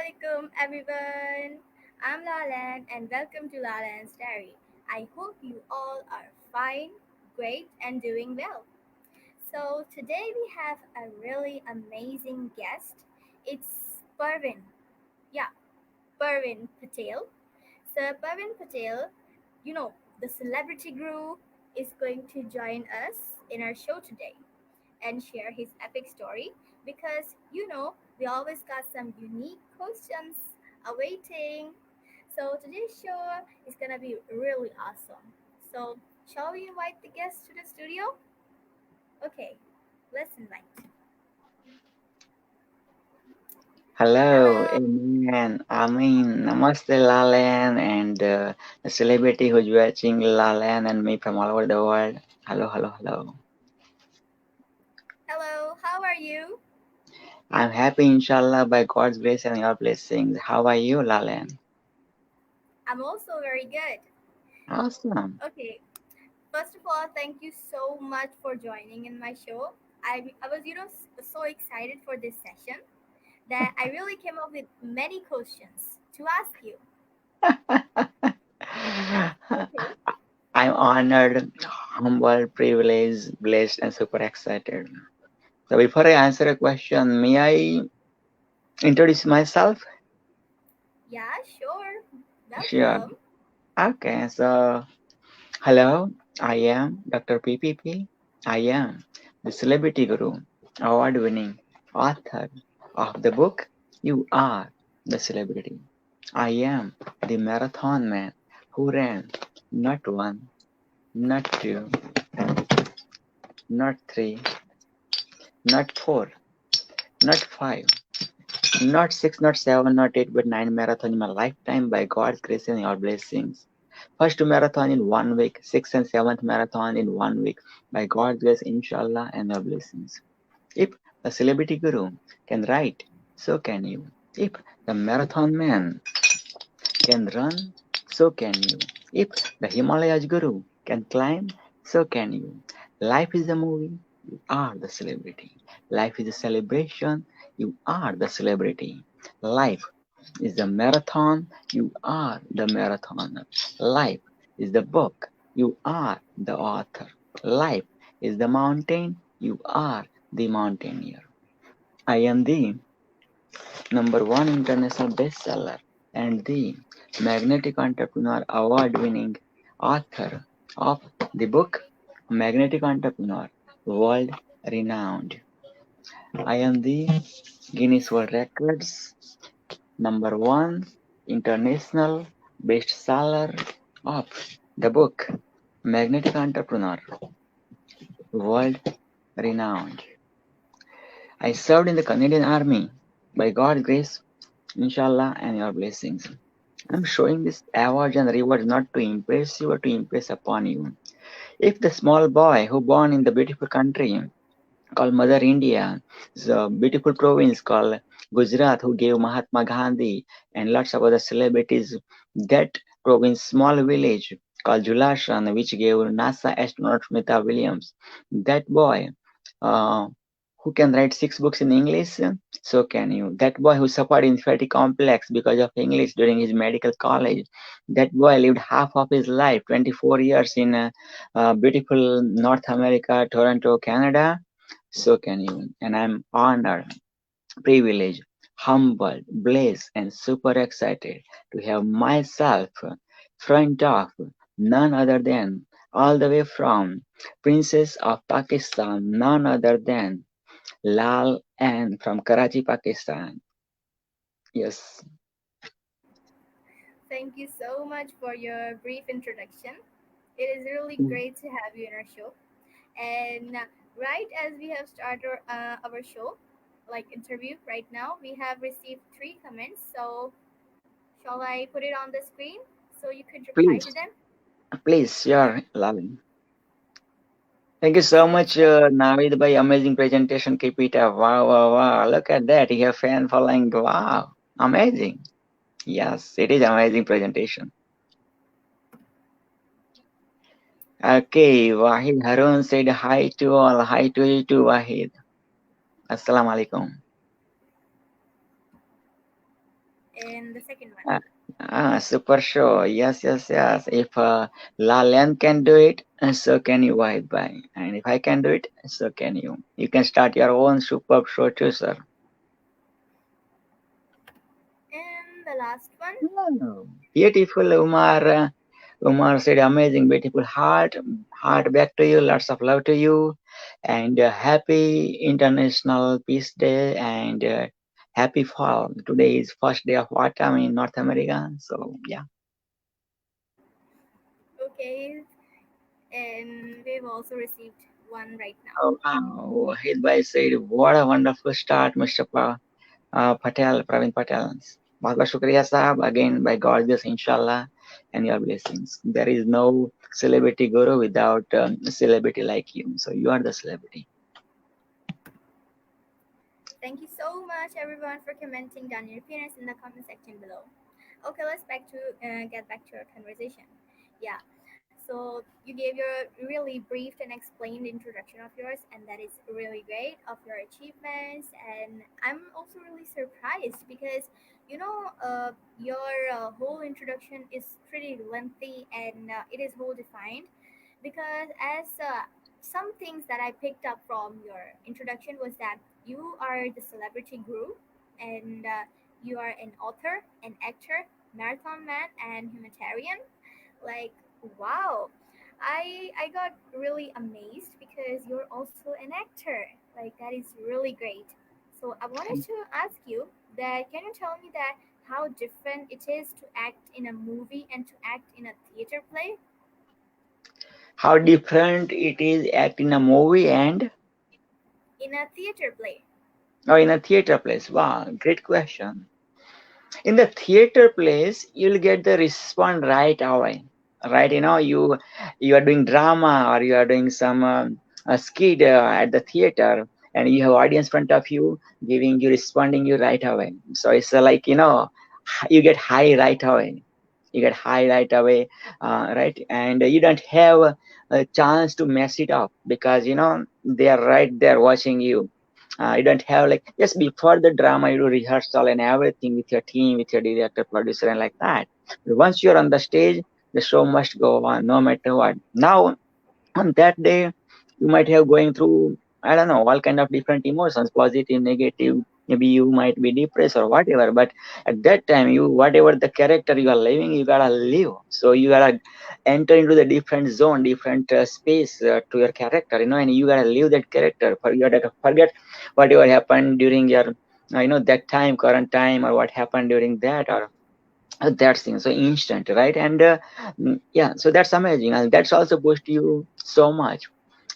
Assalamualaikum everyone. I'm Lal-ain and welcome to Lal-ain's Diary. I hope you all are fine, great and doing well. So today we have a really amazing guest. It's Pravin. Yeah, Pravin Patel. So Pravin Patel, you know, the celebrity guru is going to join us in our show today and share his epic story because we always got some unique questions awaiting. So today's show is gonna be really awesome. So shall we invite the guests to the studio? Okay, let's invite. Hello, Hello. amen. Namaste, Lal-ain, and the celebrity who's watching Lal-ain and me from all over the world. Hello, hello, hello. Hello, how are you? I'm happy, inshallah, by God's grace and your blessings. How are you, Lal-ain? I'm also very good. Awesome. Okay, first of all, thank you so much for joining in my show. I was so excited for this session that I really came up with many questions to ask you. Okay. I'm honored, humble, privileged, blessed, and super excited. So before I answer a question, may I introduce myself? Yeah, sure. Sure. Welcome. Okay, so hello, I am Dr. PPP. I am the Celebrity Guru, award winning author of the book You Are the Celebrity. I am the marathon man who ran not one, not two, not three, not four, not five, not six, not seven, not eight, but nine marathons in my lifetime by God's grace and your blessings. First marathon in 1 week, sixth and seventh marathon in 1 week by God's grace, inshallah, and your blessings. If the celebrity guru can write, so can you. If the marathon man can run, so can you. If the Himalayas guru can climb, so can you. Life is a movie, you are the celebrity. Life is a celebration, you are the celebrity. Life is the marathon, you are the marathoner. Life is the book, you are the author. Life is the mountain, you are the mountaineer. I am the number one international bestseller and the Magnetic Entrepreneur Award winning author of the book Magnetic Entrepreneur, world renowned. I am the Guinness World Records number one international bestseller of the book Magnetic Entrepreneur, world renowned. I served in the Canadian Army by God's grace, inshallah, and your blessings. I'm showing this awards and rewards not to impress you or to impress upon you. If the small boy who born in the beautiful country called Mother India, the beautiful province called Gujarat, who gave Mahatma Gandhi and lots of other celebrities that province, small village called Julashan, which gave NASA astronaut Smita Williams. That boy, uh, who can write 6 books in English, so can you. That boy who suffered inferiority complex because of English during his medical college. That boy lived half of his life, 24 years in beautiful North America, Toronto, Canada, so can you. And I'm honored, privileged, humbled, blessed, and super excited to have myself front of none other than all the way from Princess of Pakistan, none other than Lal-ain from Karachi, Pakistan. Yes, Thank you so much for your brief introduction. It is really great to have you in our show. And right as we have started our show, like interview right now, we have received three comments. So shall I put it on the screen so you could reply to please, them? please, Okay. sure, Lal. Thank you so So much, Navid, by amazing presentation. Keep it up. Wow, wow, wow. Look at that. You have fan following. Wow. Amazing. Yes, it is amazing presentation. Okay, Wahid Harun said hi to all. Hi to you too, Wahid. Assalamu alaikum. in the second one. Super show. Yes, yes, yes. If Lal-ain can do it, so can you, Wahid Bhai. And if I can do it, so can you. You can start your own superb show too, sir. And the last one. Oh, beautiful, Umar. Umar said, amazing, beautiful heart. Heart back to you. Lots of love to you. And happy International Peace Day and happy fall. Today is first day of autumn in North America. So, yeah. Okay, and we've also received one right now. Oh, wow. Hidbai said, what a wonderful start, Mr. Patel, Pravin Patel. बहुत बहुत शुक्रिया साहब. Again, by God's grace, inshallah, and your blessings. There is no celebrity guru without a celebrity like you. So you are the celebrity. Thank you so much, everyone, for commenting down your opinions in the comment section below. Okay, let's get back to our conversation. Yeah. So you gave your really brief and explained introduction of yours, and that is really great of your achievements. And I'm also really surprised because your whole introduction is pretty lengthy and it is well defined. Because as some things that I picked up from your introduction was that you are the celebrity guru, and you are an author, an actor, marathon man, and humanitarian. Like, wow, I got really amazed because you're also an actor. Like, that is really great. So I wanted to ask you that, can you tell me that how different it is to act in a movie and to act in a theater play? How different it is act in a movie and In a theater play. or in a theater place. Wow, great question. In the theater place, you'll get the response right away. Right, you are doing drama or you are doing some a skit at the theater, and you have audience front of you giving you responding you right away. So it's like you get high right away. You get high right away, right, and you don't have a chance to mess it up because they are right there watching you. You don't have like just before the drama you do rehearsal and everything with your team, with your director, producer, and like that. But once you're on the stage, the show must go on no matter what. Now on that day you might have going through, I don't know, all kind of different emotions, positive, negative. Maybe you might be depressed or whatever, but at that time, you whatever the character you are living, you gotta live. So you gotta enter into the different zone, different space to your character, and you gotta live that character. Forget whatever happened during your that time, current time, or what happened during that, or that thing. So instant, right? And yeah, so that's amazing, and that's also boost you so much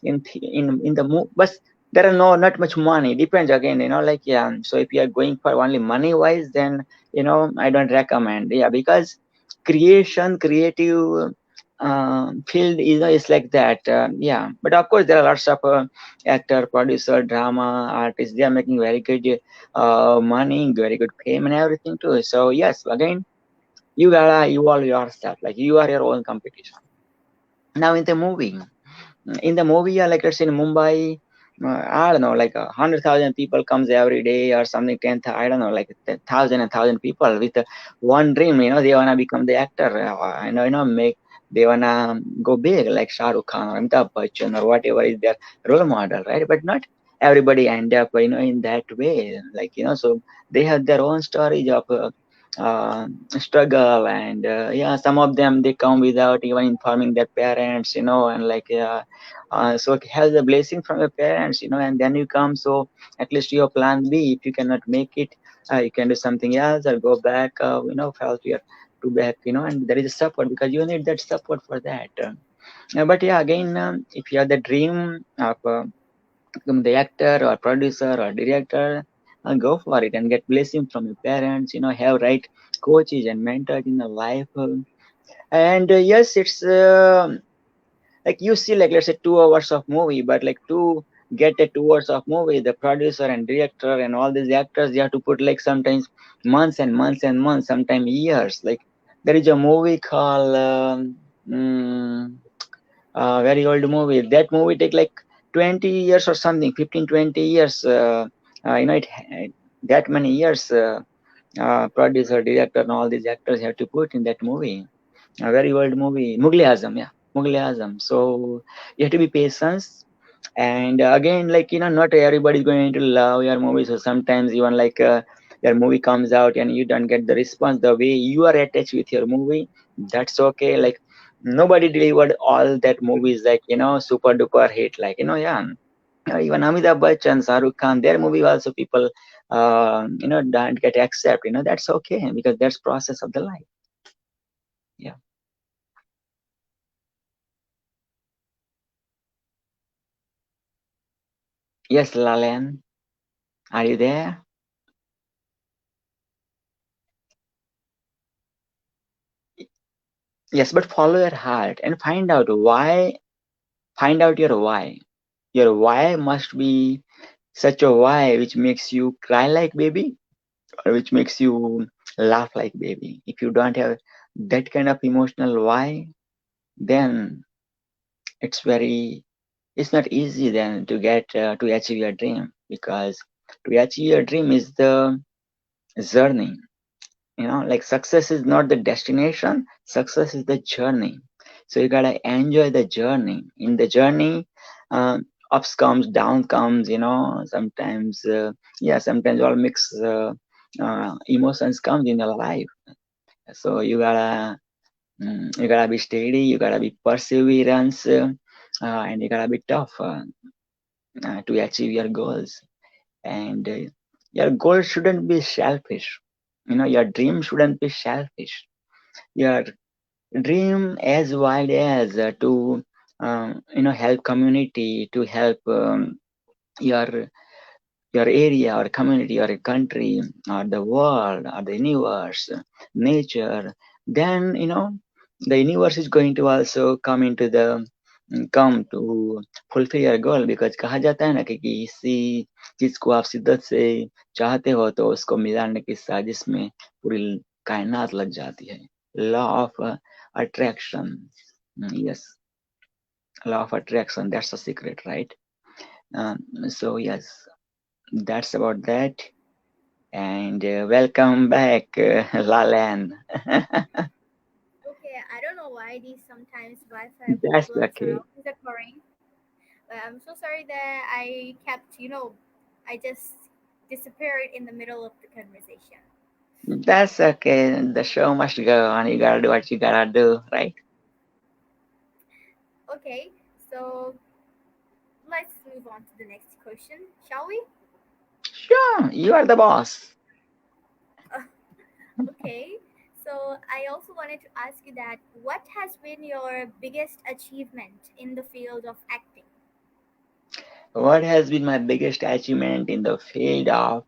in the move. But there are not much money, depends again, like, yeah. So if you are going for only money wise, then I don't recommend, yeah, because creative field, is like that, yeah. But of course there are lots of actor, producer, drama artists, they are making very good money, very good fame and everything too. So yes, again, you gotta evolve yourself, like you are your own competition. Now in the movie, yeah, like let's say in Mumbai, I don't know, like 100,000 people comes every day or something, I don't know, like 1,000 people with one dream, they wanna become the actor, and make, they wanna go big like Shah Rukh Khan or Amitabh Bachchan or whatever is their role model, right? But not everybody end up, in that way, like, so they have their own stories of uh, struggle, and yeah, some of them they come without even informing their parents, and like, so have the blessing from your parents, and then you come. So at least your plan B. If you cannot make it, you can do something else or go back, fell to back, and there is a support because you need that support for that. But yeah, again, if you have the dream of become the actor or producer or director, go for it and get blessing from your parents. Have right coaches and mentors in your life. And yes, it's like you see, like let's say 2 hours of movie, but like to get a 2 hours of movie, the producer and director and all these actors, they have to put like sometimes months and months and months, sometimes years. Like there is a movie called very old movie. That movie take like 20 years or something, 15, 20 years. It that many years. producer, director, and all these actors have to put in that movie. A very old movie, Mughal Azam, yeah, Mughal Azam. So you have to be patient. And again, like not everybody is going to love your movie. So sometimes even like your movie comes out and you don't get the response the way you are attached with your movie. That's okay. Like nobody delivered all that movies like super duper hit. Like yeah, even Amitabh Bachchan, Shahrukh Khan, their movie also people don't get accept. That's okay because that's process of the life. Yeah. Yes, Lal-ain, are you there? Yes, but follow your heart and find out why. Find out your why. Your why must be such a why which makes you cry like baby or which makes you laugh like baby. If you don't have that kind of emotional why, then it's very it's not easy then to get to achieve your dream because to achieve your dream is the journey. Like success is not the destination, success is the journey. So you gotta enjoy the journey. In the journey, ups comes, down comes, sometimes yeah, sometimes all mix emotions comes in your life. So you gotta be steady, you gotta be perseverance, and you gotta be tough to achieve your goals. And your goal shouldn't be selfish. Your dream shouldn't be selfish. Your dream as wide as to help community, to help your your area or community or a country or the world or the universe, nature. Then the universe is going to also come to fulfill your goal because कहा जाता है ना कि किसी चीज को आप शिद्दत से चाहते हो तो उसको मिलाने की साजिश में पूरी कायनात लग जाती है. Law of attraction. Yes, law of attraction. That's the secret, right? So yes, that's about that. And welcome back, Lalan. Okay, I don't know why these sometimes Wi-Fi That's problems are okay. always occurring. But I'm so sorry that I kept, I just disappeared in the middle of the conversation. That's okay. The show must go on. You gotta do what you gotta do, right? Okay, so let's move on to the next question, shall we? Sure, you are the boss. Okay, so I also wanted to ask you that what has been your biggest achievement in the field of acting? What has been my biggest achievement in the field of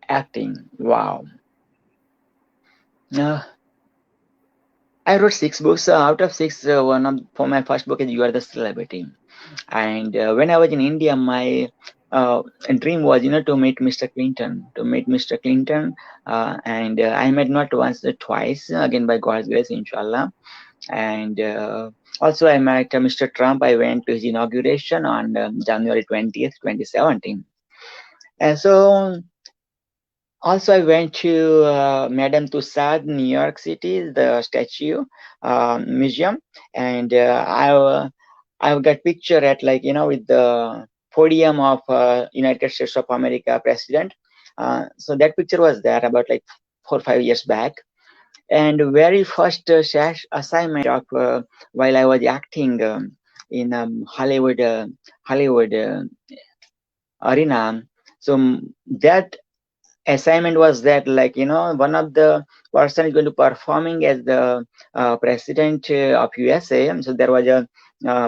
acting? Wow. Uh, I wrote 6 books. Out of six, one of for my first book is You Are the Celebrity. And when I was in India, my uh, dream was, to meet Mr. Clinton, and I met not once, twice, again by God's grace, inshallah. And also I met Mr. Trump. I went to his inauguration on January 20th, 2017. And so also, I went to Madame Tussauds, New York City, the statue museum, and I've got picture at like with the podium of United States of America president. So that picture was there about like 4 or 5 years back. And very first assignment of while I was acting in Hollywood arena. So that assignment was that like one of the person is going to performing as the president of USA. And so there was a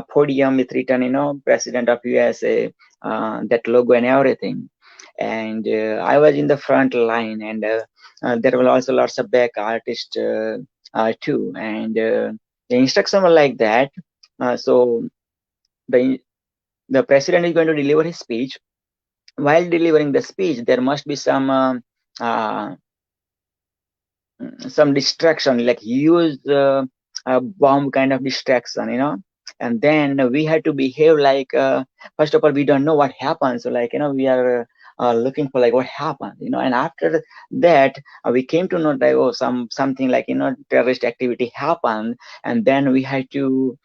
podium with written president of USA, that logo and everything. And I was in the front line, and there were also lots of back artists too. And the instruction was like that. So the the president is going to deliver his speech. While delivering the speech, there must be uh, some distraction, like use a bomb kind of distraction, and then we had to behave like first of all we don't know what happens. So like we are looking for like what happened, and after that we came to know that, oh, something like, terrorist activity happened, and then we had to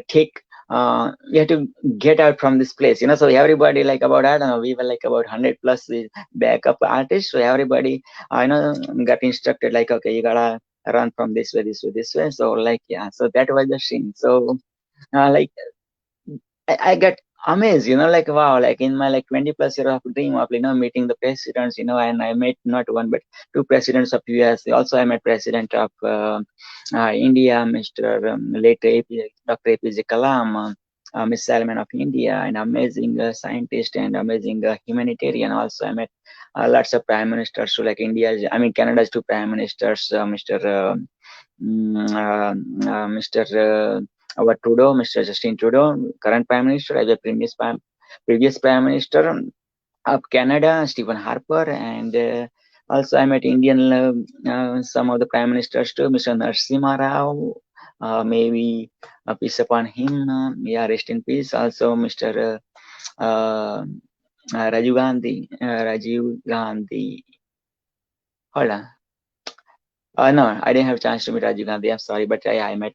take we had to get out from this place, so everybody, like, about, I don't know, we were like about 100 plus backup artists, so everybody got instructed like, okay, you gotta run from this way, this way, this way. So like, yeah, so that was the scene. So like I got amazed, like, wow, like in my like 20 plus year of dream of, meeting the presidents, and I met not one but two presidents of US. Also, I met President of India, Mr. Late AP, Dr. APJ Kalam, Miss Salman of India, an amazing scientist and amazing humanitarian. Also, I met lots of prime ministers, so like India's, I mean Canada's two prime ministers, Mr. Our Trudeau, Mr. Justin Trudeau, current Prime Minister, as a previous Prime Minister of Canada, Stephen Harper, and also I met Indian some of the Prime Ministers too, Mr. Narasimha Rao, maybe peace upon him, yeah, rest in peace. Also, Mr. Rajiv Gandhi. Hold on. No, I didn't have a chance to meet Rajiv Gandhi. I'm sorry, but I met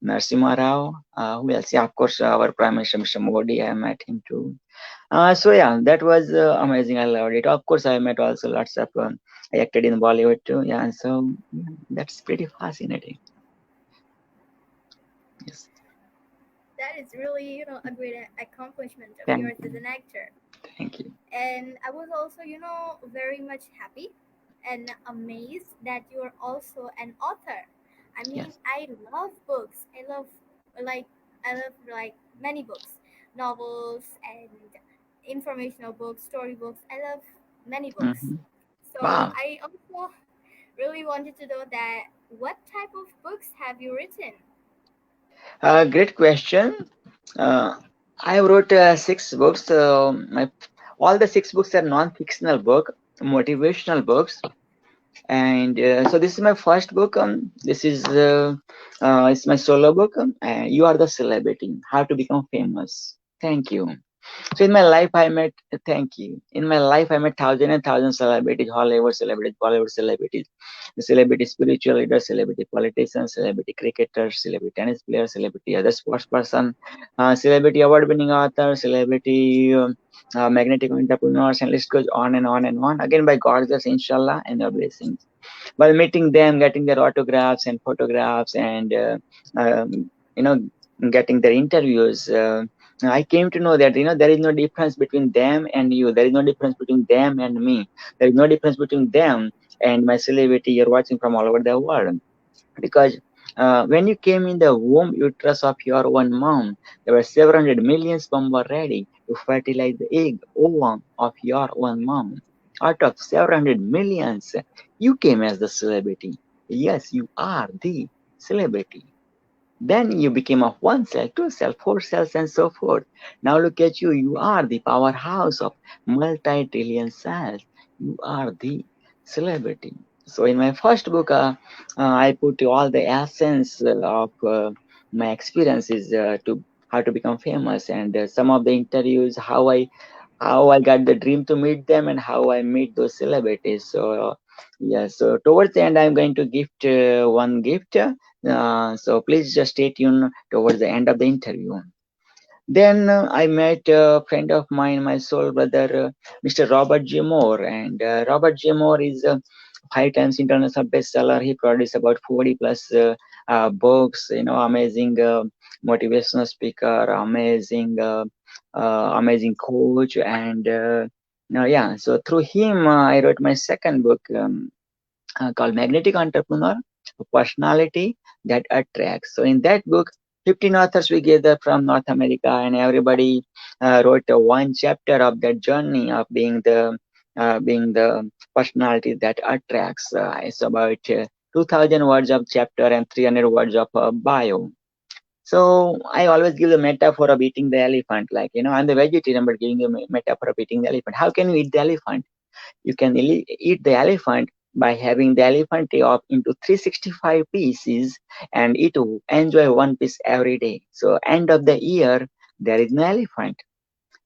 Narasimha Rao. Who else? Yeah, of course, our Prime Minister, Mr. Modi. I met him too. So yeah, that was amazing. I loved it. Of course, I met also lots of. I acted in Bollywood too. Yeah, and so yeah, that's pretty fascinating. Yes, That is really, a great accomplishment of thank yours as you, an actor. thank you. And I was also, very much happy and amazed that you're also an author. I mean, Yes. I love books. Like I love like many books, novels and informational books, story books. I love many books. Hmm. So Wow. I also really wanted to know that what type of books have you written? Great question. Uh, I wrote six books. All the six books are non-fictional book, motivational books, and so this is my first book. This is it's my solo book. You are the celebrity: how to become famous. Thank you. So in my life, I met. Thank you. In my life, I met thousand and thousand celebrities, Hollywood celebrities, Bollywood celebrities, celebrity spiritual leaders, celebrity politicians, celebrity cricketers, celebrity tennis players, celebrity other sports person, celebrity award-winning author, celebrity magnetic entrepreneurs, and list goes on and on and on. Again, by God's grace, inshallah, and your blessings. While meeting them, getting their autographs and photographs, and you know, getting their interviews. I came to know that there is no difference between them and you. There is no difference between them and me. There is no difference between them and my celebrity you're watching from all over the world. Because when you came in the womb uterus of your one mom, there were several hundred million sperm were ready to fertilize the egg ovum of your one mom. Out of several hundred millions, you came as the celebrity. Yes, you are the celebrity. Then you became of one cell, two cells, four cells, and so forth. Now look at you. You are the powerhouse of multi-trillion cells. You are the celebrity. So in my first book, I put all the essence of my experiences to how to become famous, and some of the interviews, how I got the dream to meet them, and how I meet those celebrities. So yeah, so towards the end, I'm going to gift one gift. So please just stay tuned towards the end of the interview. Then I met a friend of mine, my soul brother, Mr. Robert G. Moore. And Robert G. Moore is a 5 times international bestseller. He produced about 40 plus books, amazing motivational speaker, amazing coach. And yeah, so through him, I wrote my second book. Called Magnetic Entrepreneur, a personality that attracts. So in that book, 15 authors we gathered from North America, and everybody wrote one chapter of that journey of being the personality that attracts. It's about 2,000 words of chapter and 300 words of bio. So I always give the metaphor of eating the elephant. Like, I'm the vegetarian, but giving you a metaphor of eating the elephant. How can you eat the elephant? You can eat the elephant by having the elephant up into 365 pieces and enjoy one piece every day. So end of the year, there is no elephant.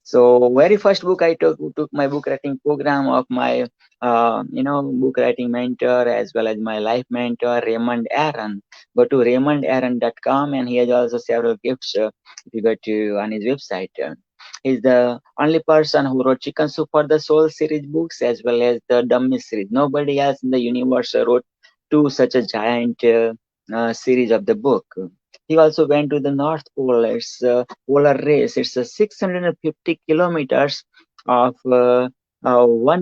So very first book I took my book writing program of my book writing mentor as well as my life mentor Raymond Aaron. Go to raymondaaron.com and he has also several gifts if you go to on his website. He's the only person who wrote Chicken Soup for the Soul series books as well as the Dummy series. Nobody else in the universe wrote two such a giant series of the book. He also went to the North Pole. It's a polar race. It's a 650 kilometers of 1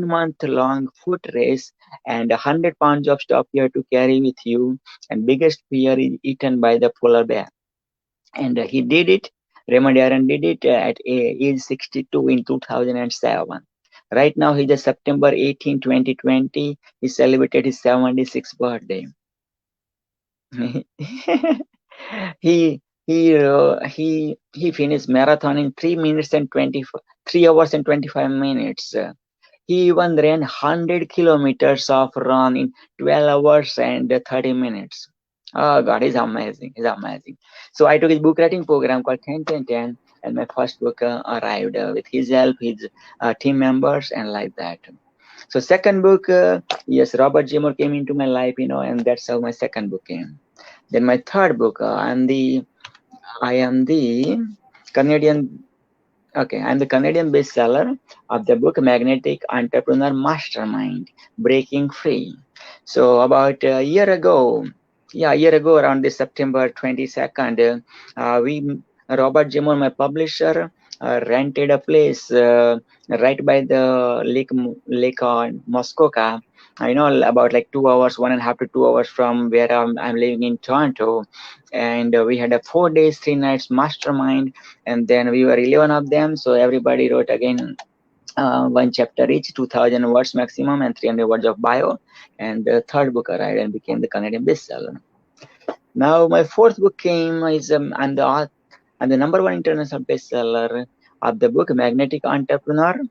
month long foot race and 100 pounds of stuff you have to carry with you. And biggest fear is eaten by the polar bear. And he did it. Raymond Aaron did it at age 62 in 2007. Right now, he's a September 18, 2020. He celebrated his 76th birthday. He finished marathon in 3 minutes and 3 hours and 25 minutes. He even ran 100 kilometers of run in 12 hours and 30 minutes. Oh God, he's amazing. He's amazing. So I took his book writing program called 10 10 10, and my first book arrived with his help, his team members, and like that. So second book, yes, Robert Jimmer came into my life, and that's how my second book came. Then my third book, I am the Canadian. Okay, I'm the Canadian bestseller of the book Magnetic Entrepreneur Mastermind Breaking Free. So about a year ago, yeah, a year ago around this September 22nd, Robert Jimon, my publisher, rented a place right by the lake on Muskoka. I know about like 2 hours, 1.5 to 2 hours from where I'm living in Toronto, and we had a 4 days, 3 nights mastermind, and then we were 11 of them, so everybody wrote again one chapter each, 2000 words maximum and 300 words of bio, and the third book arrived and became the Canadian bestseller. Now my fourth book came is I'm the number one international bestseller of the book Magnetic Entrepreneur,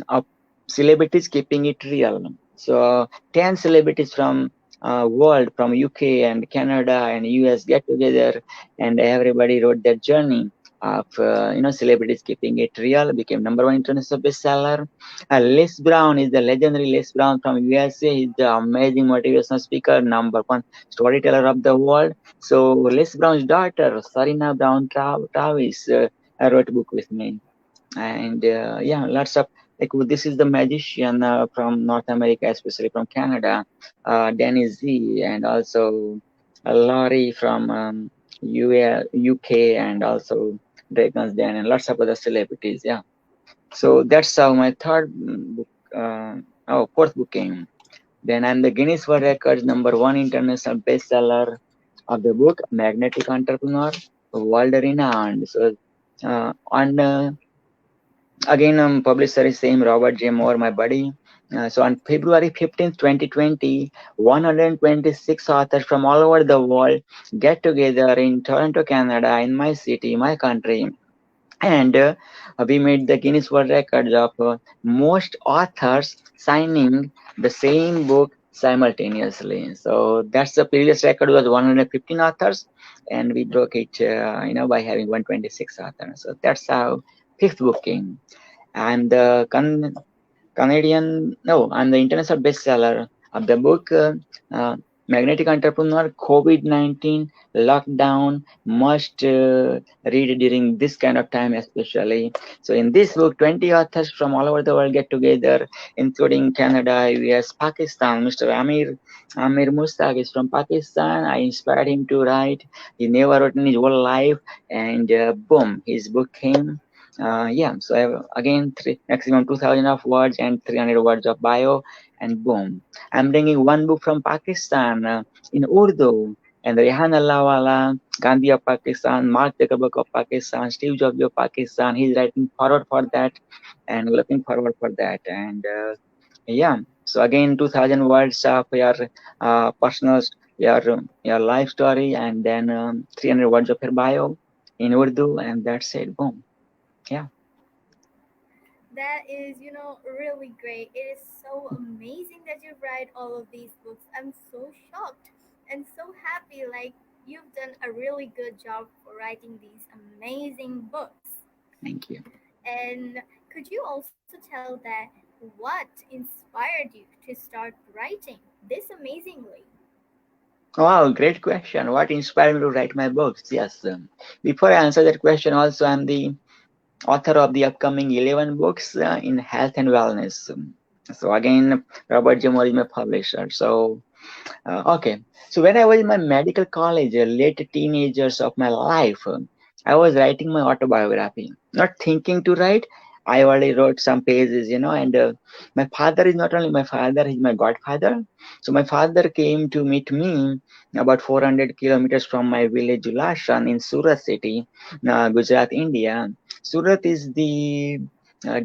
of celebrities keeping it real. So 10 celebrities from world, from UK and Canada and US get together, and everybody wrote their journey of celebrities keeping it real. Became number one international bestseller. Les Brown is the legendary Les Brown from USA. He's the amazing motivational speaker, number one storyteller of the world. So Les Brown's daughter, Serena Brown Travis, wrote a book with me, and yeah, lots of like this is the magician from North America, especially from Canada, Danny Z, and also Laurie from UK, and also Dragons Den, and lots of other celebrities. Yeah, so that's how my third book, fourth book came. Then I'm the Guinness World Records number one international bestseller of the book Magnetic Entrepreneur, world renowned. So on again, publisher is same Robert J. Moore, my buddy. So on February 15th, 2020, 126 authors from all over the world get together in Toronto, Canada, in my city, my country, and we made the Guinness World Records of most authors signing the same book simultaneously. So that's the previous record was 115 authors, and we broke it, by having 126 authors. So that's how fifth book came. I'm the I'm the international bestseller of the book Magnetic Entrepreneur. COVID-19 lockdown must read during this kind of time, especially. So, in this book, 20 authors from all over the world get together, including Canada, US, Pakistan. Mr. Amir Mustaq is from Pakistan. I inspired him to write. He never wrote in his whole life, and boom, his book came. Yeah, so I have again maximum 2000 of words and 300 words of bio, and boom, I'm bringing one book from Pakistan in Urdu, and Rehan Allahwala, Gandhi of Pakistan, Mark Zuckerberg of Pakistan, Steve Jobs of Pakistan. He's writing forward for that, and looking forward for that, and yeah. So again, 2000 words of your personal, your life story, and then 300 words of your bio in Urdu, and that's it. Boom. Yeah. That is, really great. It is so amazing that you've read all of these books. I'm so shocked and so happy. Like, you've done a really good job for writing these amazing books. Thank you. And could you also tell that what inspired you to start writing this amazingly? Wow, great question. What inspired me to write my books? Yes. Before I answer that question, also, I'm the author of the upcoming 11 books in health and wellness. So, again, Robert J. Moore is my publisher. So, okay. So when I was in my medical college, late teenagers of my life, I was writing my autobiography. Not thinking to write, I already wrote some pages, and my father is not only my father, he's my godfather. So my father came to meet me about 400 kilometers from my village Ulashan in Surat city, Gujarat, India. Surat is the uh,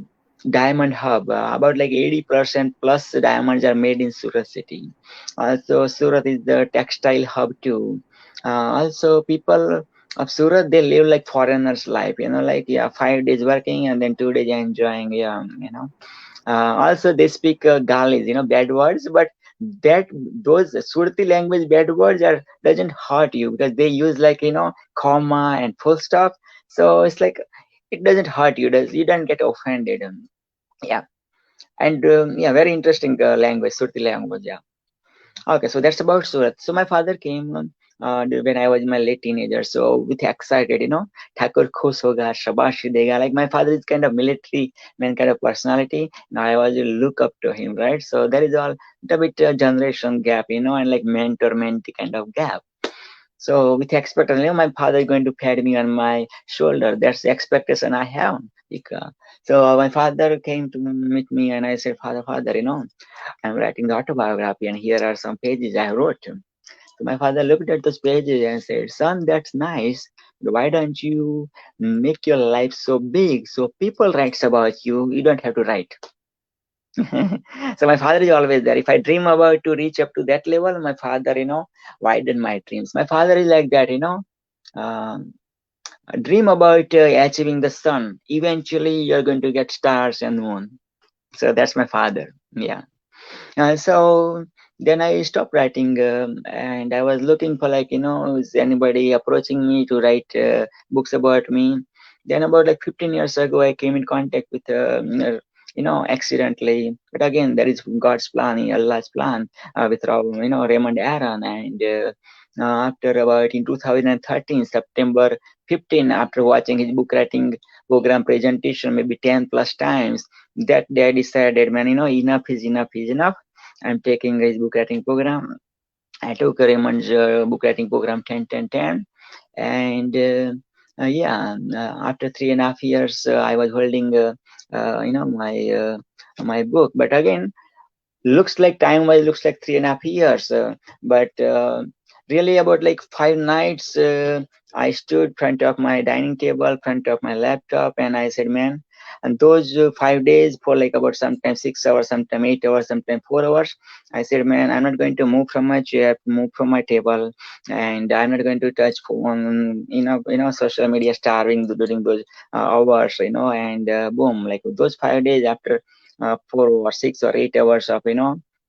diamond hub. About like 80% plus diamonds are made in Surat city. Also, Surat is the textile hub too. Also, people of Surat, they live like foreigners' life, like, yeah, 5 days working and then 2 days enjoying, also, they speak Galis, bad words, but that those Surti language bad words are doesn't hurt you because they use like, comma and full stop. So it's like it doesn't hurt you. Does you don't get offended. Yeah, and yeah, very interesting language, Surti language. Yeah. Okay, so that's about Surat. So my father came when I was in my late teenager. So with excited, Thakur Khus hoga, Shabashi dega. Like my father is kind of military man kind of personality. And I always look up to him, right? So there is all a bit generation gap, and like mentor mentee kind of gap. So with expectation, my father is going to pat me on my shoulder. That's the expectation I have. So my father came to meet me and I said, Father, I'm writing the autobiography and here are some pages I wrote. So my father looked at those pages and said, Son, that's nice. But why don't you make your life so big so people writes about you? You don't have to write. So my father is always there. If I dream about to reach up to that level, my father, widen my dreams. My father is like that, um, dream about achieving the sun. Eventually, you're going to get stars and moon. So that's my father. Yeah. So then I stopped writing, and I was looking for like, is anybody approaching me to write books about me? Then about like 15 years ago, I came in contact with, accidentally. But again, there is God's plan, Allah's plan with Raymond Aaron. And after about in 2013, September 15, after watching his book writing program presentation maybe 10 plus times, that day I decided, man, enough is enough is enough. I'm taking his book writing program. I took Raymond's book writing program 10 10 10, and yeah, after 3.5 years, I was holding, my book. But again, looks like time wise looks like 3.5 years, but really about like 5 nights, I stood front of my dining table, front of my laptop, and I said, man, and those 5 days for like about sometimes 6 hours, sometimes 8 hours, sometimes 4 hours, I said, man, I'm not going to move from my chair, move from my table, and I'm not going to touch phone, social media starving during those hours, and boom, like those 5 days after 4 or 6 or 8 hours of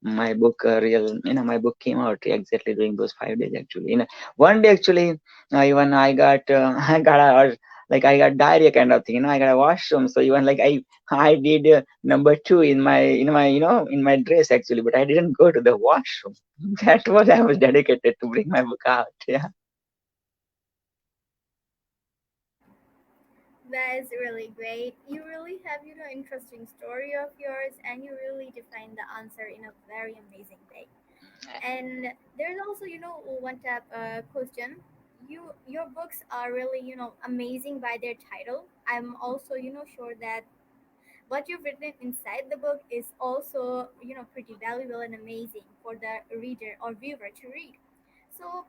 my book, my book came out exactly during those 5 days actually. One day actually, even I got I got a, like I got diarrhea kind of thing. I got a washroom, so even like I did number two in my in my dress actually, but I didn't go to the washroom. That was I was dedicated to bring my book out. Yeah. That's really great. You really have, interesting story of yours, and you really define the answer in a very amazing way. And there's also, one tap question. Your books are really, amazing by their title. I'm also, sure that what you've written inside the book is also, pretty valuable and amazing for the reader or viewer to read. So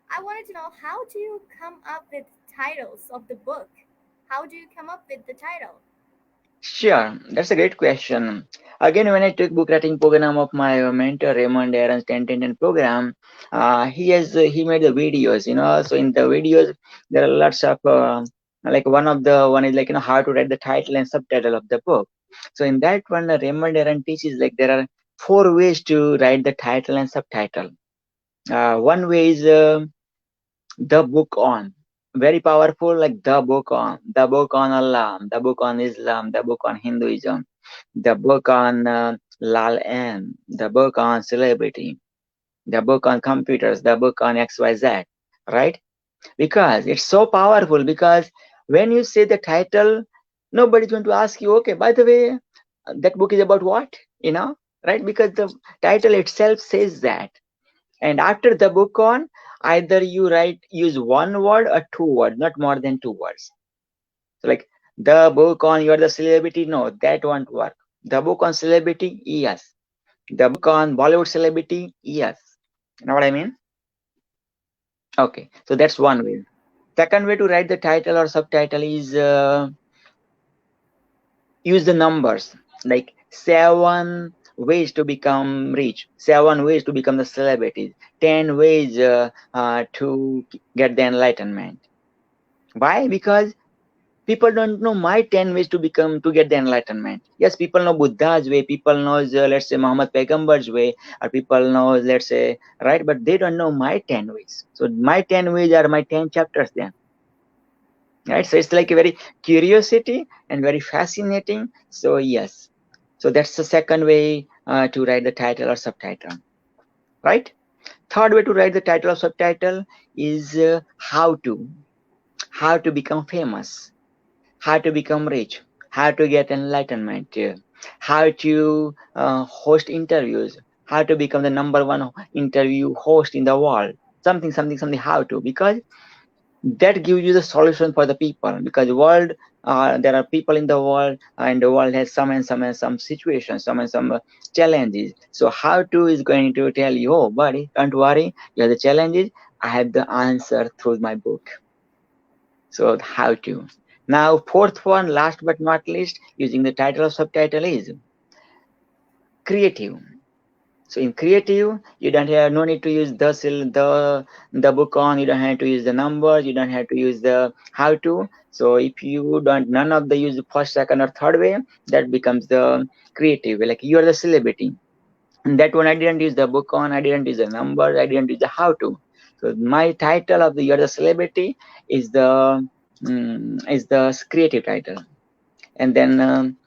I wanted to know, how do you come up with titles of the book? How do you come up with the title? Sure, that's a great question. Again, when I took book writing program of my mentor Raymond Aaron's 10 program, he made the videos. So in the videos there are lots of like one is like how to write the title and subtitle of the book. So in that one, Raymond Aaron teaches like there are four ways to write the title and subtitle. One way is the book on. very powerful, like the book on Allah, the book on Islam, the book on Hinduism, the book on Lal-ain, the book on celebrity, the book on computers, the book on XYZ, right? Because it's so powerful. Because when you say the title, nobody's going to ask you, okay, by the way, that book is about what, you know, right? Because the title itself says that. And after the book on, either you write, use one word or two words, not more than two words. So like the book on you're the celebrity, no, that won't work. The book on celebrity, yes. The book on Bollywood celebrity, yes. You know what I mean? Okay, so that's one way. Second way to write the title or subtitle is use the numbers, like 7 ways to become rich, 7 ways to become the celebrities, 10 ways to get the enlightenment. Why? Because people don't know my 10 ways to become to get the enlightenment. Yes, people know Buddha's way, people knows let's say Muhammad Paigambar's way, or people know, let's say, right, but they don't know my 10 ways. So my 10 ways are my 10 chapters then, right? So it's like a very curiosity and very fascinating. So yes, so that's the second way to write the title or subtitle, right? Third way to write the title or subtitle is how to become famous, how to become rich, how to get enlightenment, how to host interviews, how to become the number one interview host in the world, something, how to. Because that gives you the solution for the people. Because world, there are people in the world, and the world has some situations, some challenges. So how to is going to tell you, oh buddy, don't worry, you have the challenges, I have the answer through my book. So how to. Now fourth one, last but not least, using the title or subtitle, is creative. So in creative, you don't have no need to use the book on. You don't have to use the numbers. You don't have to use the how to. So if you don't none of the use the first, second, or third way, that becomes the creative. Like you are the celebrity. And that one I didn't use the book on. I didn't use the numbers. I didn't use the how to. So my title of the you're the celebrity is the creative title. And then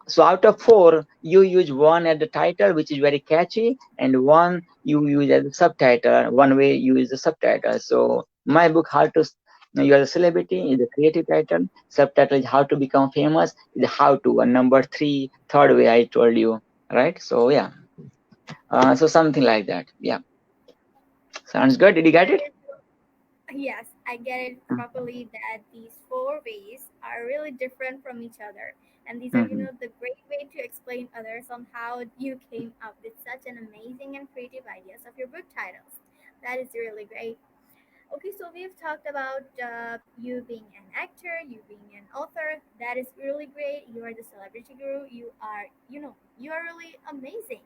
so out of four, you use one as the title, which is very catchy, and one you use as a subtitle. One way you use the subtitle. So my book, How to You Are a Celebrity, is the creative title. Subtitle is How to Become Famous, is the how to. And number three, third way I told you, right? So yeah, so something like that. Yeah, sounds good. Did you get it? Okay, so yes, I get it properly that these four ways are really different from each other. And these are, Mm-hmm. the great way to explain others on how you came up with such an amazing and creative ideas of your book titles. That is really great. Okay, so we've talked about you being an actor, you being an author. That is really great. You are the celebrity guru. You are really amazing.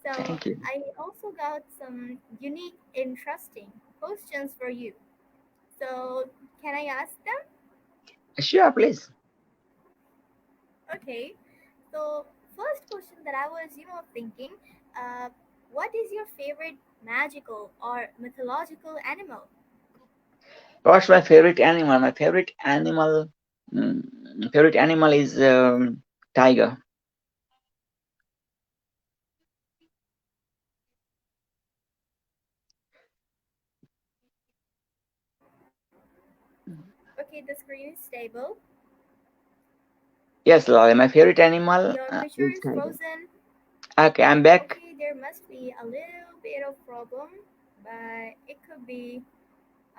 So Thank you. I also got some unique, interesting questions for you. So can I ask them? Sure, please. Okay. So first question that I was, thinking, uh, what is your favorite magical or mythological animal? What's my favorite animal? My mm, favorite animal is tiger. Okay, the screen is stable. Yes, Lale, my favorite animal Your picture is is tiger. frozen. Okay, I'm back. Okay, there must be a little bit of problem, but it could be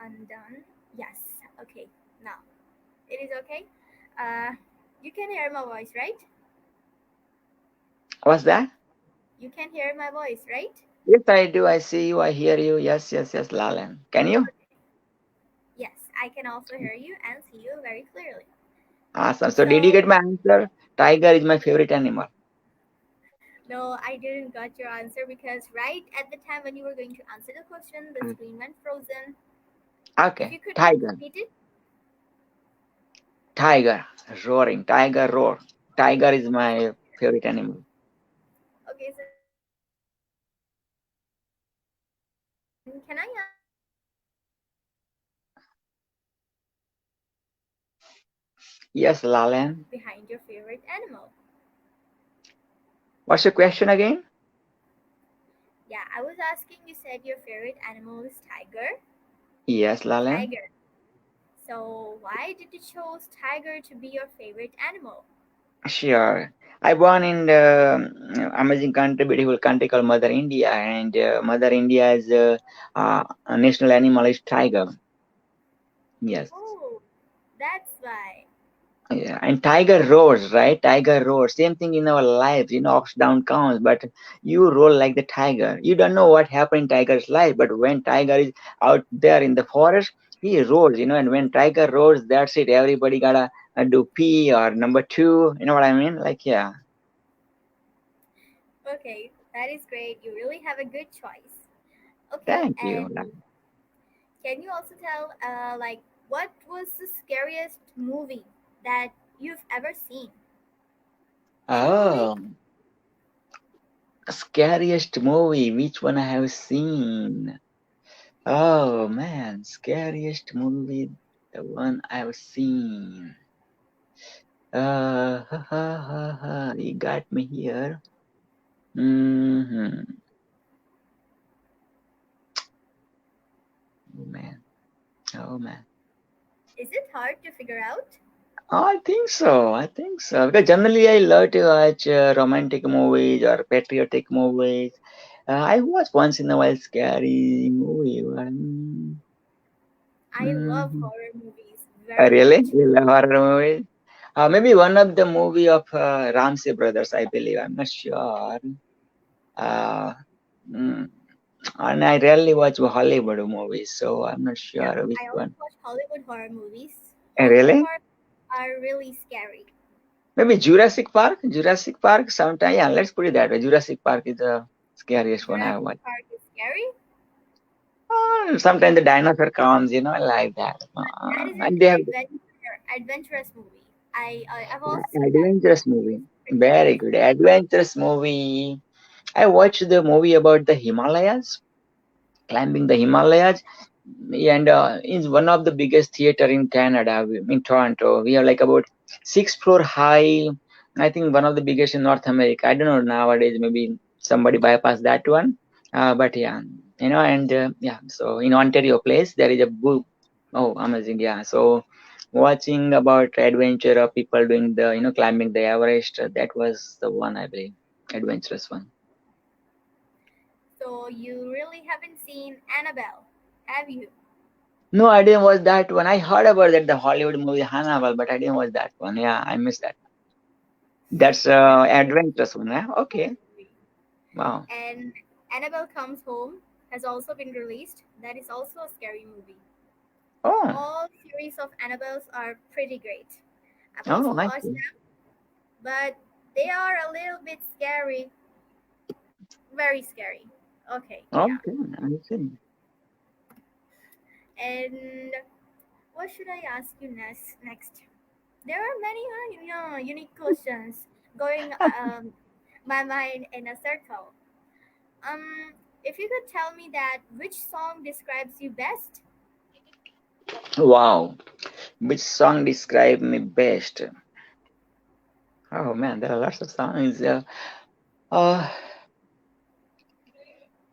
undone. Yes. Okay. Now it is okay. Uh, you can hear my voice, right? What's that? You can hear my voice, right? Yes, I do. I see you. I hear you. Yes, yes, yes, Lale. Can you? Okay. Yes, I can also hear you and see you very clearly. Awesome. So, did you So get my answer? Tiger is my favorite animal. no, I didn't got your answer because right at the time when you were going to answer the question, the Mm. screen went frozen. If Okay, you could tiger. repeat it. Tiger. Roaring. Tiger roar. Tiger is my favorite animal. Okay, so then can I ask you, what is your favorite color? Or what is your favorite color? Yes, Lalan. behind your favorite animal. What's your question again? Yeah, I was asking, you said your favorite animal is tiger. Yes, Lalan. Tiger. So why did you choose tiger to be your favorite animal? Sure. I born in the amazing country, beautiful country called Mother India, and Mother India's national animal is tiger. Yes. Oh, that's why. Yeah, and tiger roars, right? Tiger roars. Same thing in our lives, ups, down counts, but you roll like the tiger. You don't know what happened in tiger's life, but when tiger is out there in the forest, he roars, and when tiger roars, that's it. Everybody gotta do pee or number two. You know what I mean? Like, yeah. Okay, that is great. You really have a good choice. Okay, Thank you. and can you also tell, what was the scariest movie that you've ever seen? Any movie? Oh, scariest movie. Which one I have seen? Oh man, scariest movie. The one I've seen. Ha, ha, ha, ha. You got me here. Hmm. Oh man. Oh man. Is it hard to figure out? I think so. I think so. Because generally I love to watch romantic movies or patriotic movies. I watch once in a while scary movie. I love Mm-hmm. horror movies very Really? much. You love horror movies? Maybe one of the movie of Ramsey Brothers, I believe. I'm not sure. Uh, mm, and I rarely watch Hollywood movies, so I'm not Yeah, sure which I also one. watch Hollywood horror movies. Hollywood Really? horror are really scary. Maybe Jurassic Park? Jurassic Park sometime. Yeah, let's put it that way. Jurassic Park is the scariest one I Jurassic watch. Park is scary. Sometimes the dinosaur comes, like that. That is an And they have adventurous movie. I've also seen that. adventurous It movie. is pretty Very good. good. Adventurous movie. I watched the movie about the Himalayas, climbing the Himalayas, and it's one of the biggest theater in Canada, in Toronto. We have like about 6 floor high. I think one of the biggest in North America. I don't know nowadays. Maybe somebody bypassed that one. But yeah, and yeah. So in Ontario place there is a book. Oh, amazing! Yeah. So watching about adventure of people doing the climbing the Everest. That was the one I believe adventurous one. So you really haven't seen Annabelle, have you? No, I didn't watch that one. I heard about that the Hollywood movie Hannibal, but I didn't watch that one. Yeah, I missed that. That's Annabelle is adventurous one. Yeah? a horror Okay. movie. Wow. And Annabelle Comes Home has also been released. That is also a scary movie. Oh, All series of Annabelles are pretty great. I've oh, also I watched see. them, but they are a little bit scary. Very scary. Okay, yeah. Okay, I see. And what should I ask you next? There are many unique questions going my mind in a circle. Um, if you could tell me that which song describes you best? Wow. Which song describe me best? Oh man, there are lots of songs. Uh,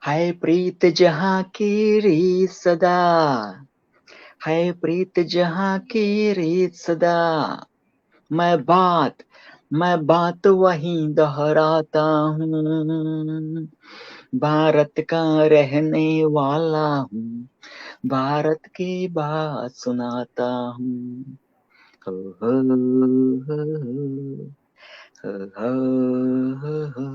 है प्रीत जहाँ की रीत सदा है प्रीत जहाँ की रीत सदा मैं बात वही दोहराता हूँ भारत का रहने वाला हूँ भारत की बात सुनाता हूँ हो हो हो हो हो हो।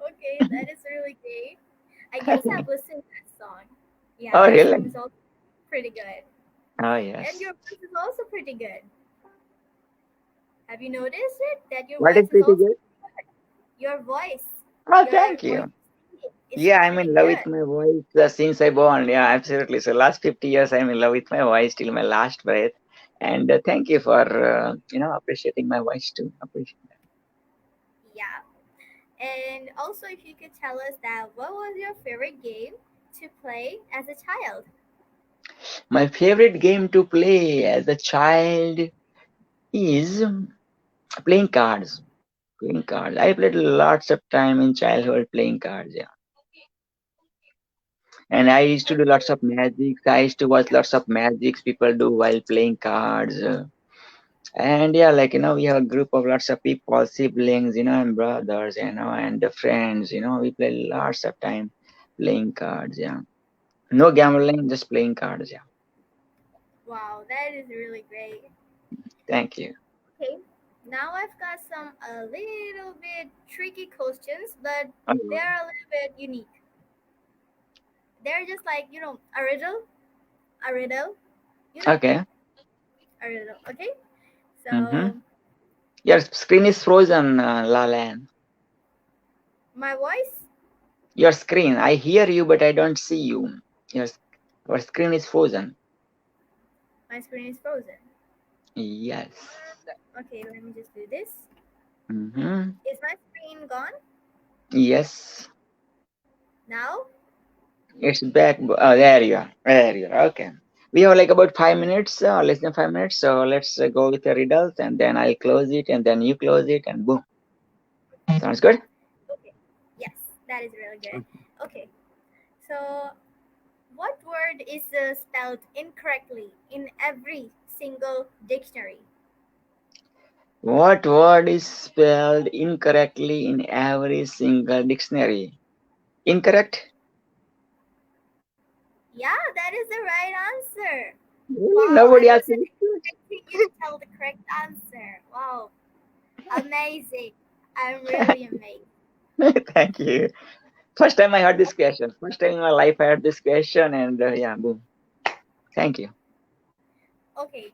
Okay, that is really great. I guess I've listened to that song. Yeah, Oh that really? song is also pretty good. Oh And yes. your voice is also pretty good. Have you noticed it? That your What is voice is pretty also good? good. Your voice, Oh your thank voice you. singing is Yeah, I'm pretty in love with good. my voice since I born. Yeah, absolutely. So last 50 years, I'm in love with my voice till my last breath. And thank you for appreciating my voice too. Appreciate that. Yeah. And also, if you could tell us that what was your favorite game to play as a child? My favorite game to play as a child is playing cards. Playing cards. I played lots of time in childhood playing cards. Yeah, and I used to do lots of Okay. magic. I used to watch Yeah. lots of magics people do while playing cards. And yeah, like we have a group of lots of people, siblings, and brothers, and the friends. We play lots of time playing cards. Yeah, no gambling, just playing cards. Yeah, Wow, that is really great. thank you. Okay, now I've got some a little bit tricky questions, but Oh, they're a little bit unique. They're just like, a riddle, you know, okay. a riddle. Okay, Mm-hmm. so Your screen is frozen, Lal-ain. my voice, Your screen, I hear you, but I don't see you. Your, your screen is frozen. my screen is frozen. Yes. Okay, let me just do this. Mm-hmm. Is my screen gone Yes. now? It's back. There you are. There you are. Okay. We have like about 5 minutes, less than 5 minutes. So let's go with the riddles and then I'll close it and then you close it and boom. Sounds good? Okay, yes, that is really good. Okay, so what word is spelled incorrectly in every single dictionary? What word is spelled incorrectly in every single dictionary? Incorrect? Yeah, that is the right answer. Really? Wow, I Nobody asked wasn't me. expecting you to tell the correct answer. Wow, amazing. I'm really amazed. Thank you. First time I heard this question. First time in my life I heard this question, and yeah, boom. Thank you. Okay,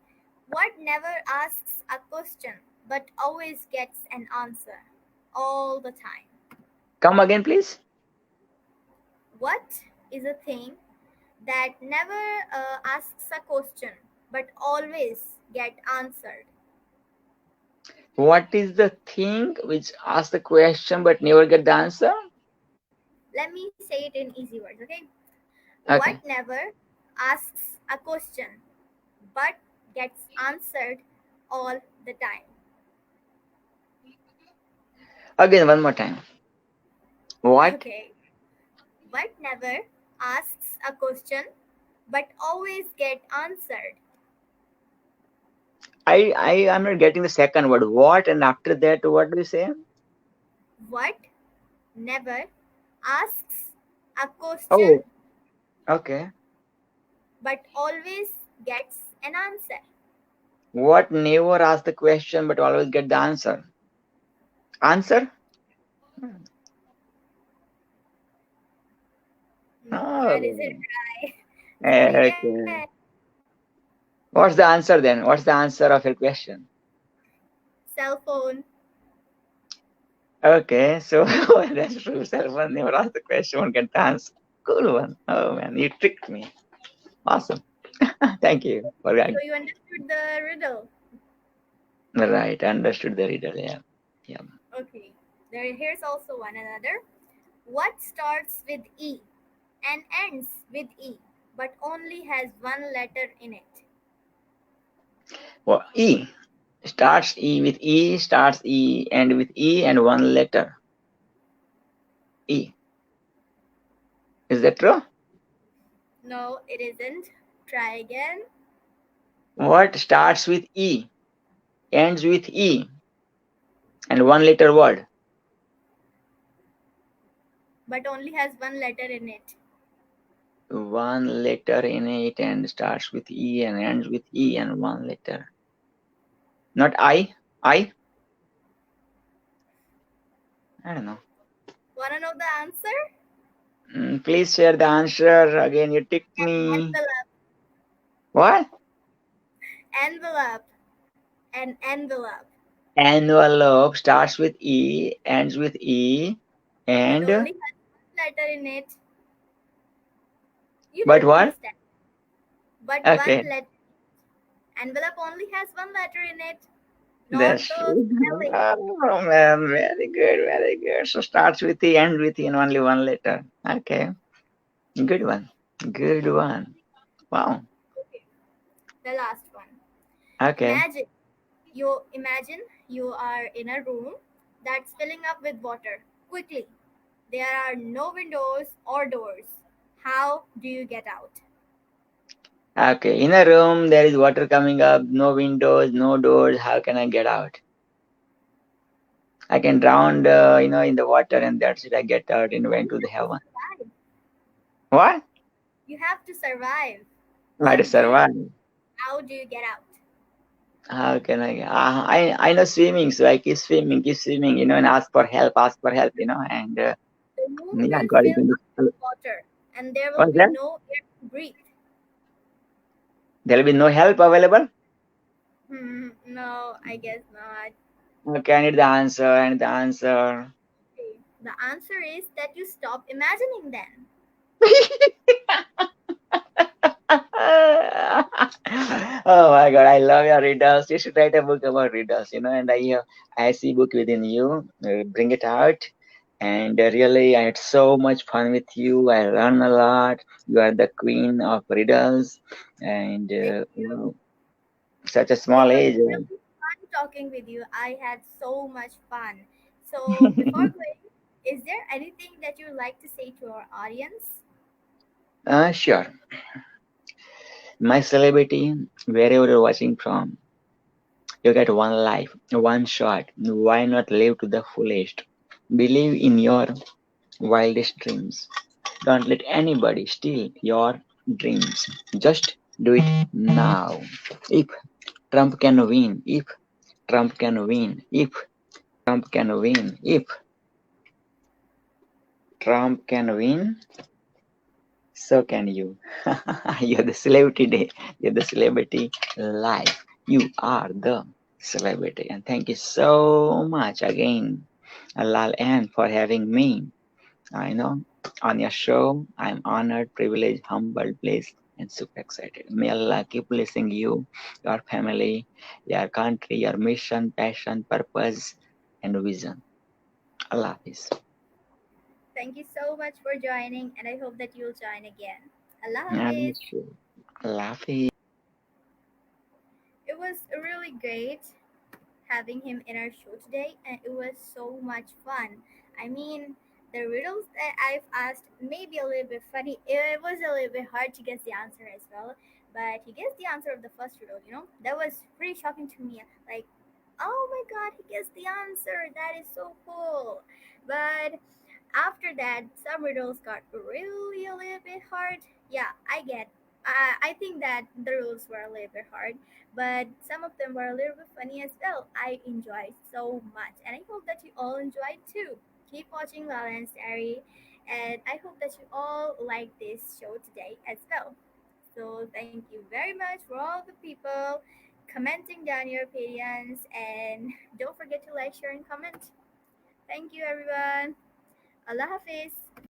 what never asks a question but always gets an answer all the time? Come again, please. What is a thing that never asks a question but always get answered? What is the thing which asks the question but never get the answer? Let me say it in easy words, okay? What Okay. never asks a question but gets answered all the time? Again, one more time. What? Okay. What never asks a question but always get answered? I am not getting the second word. What? And after that, what do you say? What never asks a question Oh, okay. but always gets an answer? What never asks the question but always get the answer? Answer? That isn't Oh, right. Try again. okay. What's the answer then? What's the answer of your question? Cell phone. Okay, so that's true. Cell phone never asked the question, one get the answer. Cool one. Oh man, you tricked me. Awesome. Thank you for that. So you understood the riddle. Right, understood the riddle. Yeah. Yeah. Okay. Here's also one another. What starts with E and ends with E, but only has one letter in it? Well, E starts E with E, starts E, end with E, and one letter. E. Is that true? No, it isn't. Try again, What starts with E, ends with E, and one letter word? but only has one letter in it. One letter in it and starts with E and ends with E and one letter. Not I. I. I don't know. Wanna know the answer? Please share the answer. Again, you ticked me. Envelope. What? Envelope. An envelope. Envelope starts with E, ends with E, But and only has one letter in it. You but will what? understand. But one Okay, letter. Envelope only has one letter in it. that's Not the true. spelling. Oh man, very good, very good. So starts with E, ends with E, and only one letter. Okay, good one, good one. Wow. The last one. Okay. Imagine imagine you are in a room that's filling up with water quickly. There are no windows or doors. How do you get out? Okay. In a room, there is water coming up, no windows, no doors. How can I get out? I can drown, in the water, and that's it. I get out and went to the heaven. Survive. What? You have to survive. How to So do you survive? how do you get out? How can I? I know swimming, so I keep swimming, and ask for help, and The room yeah, will God is fill going up to. with water and there will What's be that? no air to breathe. There will be no help available. No, I guess not. Okay, I need the answer. I need the answer. Okay. The answer is that you stop imagining then. Oh my God, I love your riddles. You should write a book about riddles, and I see book within you. Bring it out. And really, I had so much fun with you. I learned a lot. You are the queen of riddles, and Thank you. such a It small was age. really fun talking with you. I had so much fun. So, before going, is there anything that you'd like to say to our audience? Sure. My celebrity, wherever you're watching from, you get one life, one shot. Why not live to the fullest? Believe in your wildest dreams. Don't let anybody steal your dreams. Just do it now. If Trump can win, if Trump can win, if Trump can win, if Trump can win, so can you. You're the celebrity day. You're the celebrity life. You are the celebrity. And thank you so much again, Lal-ain, for having me. I know on your show, I'm honored, privileged, humbled, blessed, and super excited. May Allah keep blessing you, your family, your country, your mission, passion, purpose, and vision. Allah Hafiz. Thank you so much for joining, and I hope that you'll join again. Allah I'm Hafiz. sure. Allah Hafiz. It was really great having him in our show today, and it was so much fun. I mean, the riddles that I've asked may be a little bit funny. It was a little bit hard to guess the answer as well, but he guessed the answer of the first riddle. That was pretty shocking to me. Like, oh my god, he guessed the answer. That is so cool. But after that, some riddles got really a little bit hard. Yeah, I get. I think that the rules were a little bit hard, but some of them were a little bit funny as well. I enjoyed so much, and I hope that you all enjoyed too. Keep watching Lal-ain Diary, and I hope that you all like this show today as well. So thank you very much for all the people commenting down your opinions, and don't forget to like, share, and comment. Thank you, everyone. Allah Hafiz.